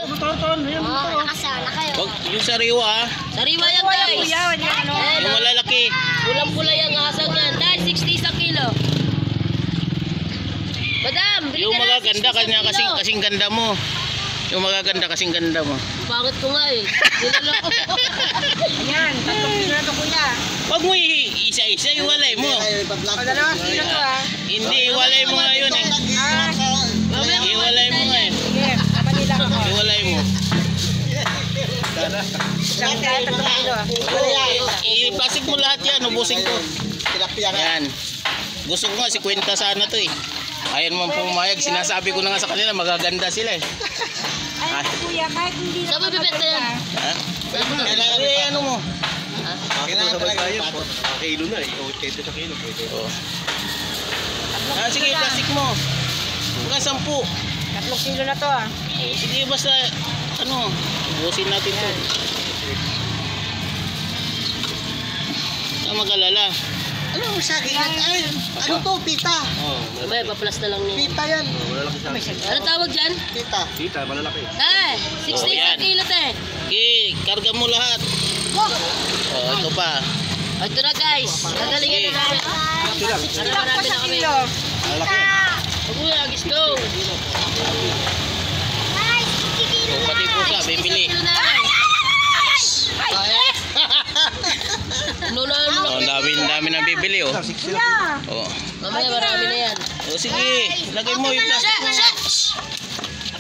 Nakasana kayo. Wag yung sariwa ha. Sariwa yan guys. Yung malalaki. Pulang-pula yung asag yan. Dahil 60 sa kilo. Madam, bili Yung ka na, magaganda 60 sa kanya kilo. kasing ganda mo. Yung magaganda kasing ganda mo. Bakit ko nga eh. Nilala ko. Ayan, 3 kilo na to kuya. Wag mo isa-isa, iwalay mo. 2 kilo to ha. Hindi, iwalay mo nga yun eh. Iwalay mo nga eh. Sige, Manila ako. Iwalay mo. Isang kaya 3 kilo ha. I-plastic mo lahat yan, ubusin ko. Yan. Gusto ko nga, si Kwenta sana to eh. Ayaw naman pumayag, sinasabi ko na nga sa kanila, magaganda sila eh. Ay, kuya, kahit hindi Saan mo bibenta yan? Ha? Eh, ano mo? Kailangan talaga tayo. Kilo na eh. 80 sa kilo. Oh. Ah, sige, plastic mo. Hanggang 10. 3 kilo na to ha. Oh, sige, basta, ano, ubusin natin to. Ang mag-alala. Ano saging? Ay, ano to? Pita. Oh, Mamaya, paplas na lang niya. Pita yan. Malalaki sa akin. Ano tawag dyan? Pita. Tita, malalaki. Eh, 60 Oh, sa yan. kilo te. sige, karga mo lahat. Oh, ito pa. Ito na guys. Gagalingan na namin. Para marami na kami. Malalaki. Huwag mo agis go. Oh, pati pusa, bibili. Ano na, Oh, dami nang bibili oh. Mamaya marami na yan. Oh, sige, lagay mo yung plastic mo.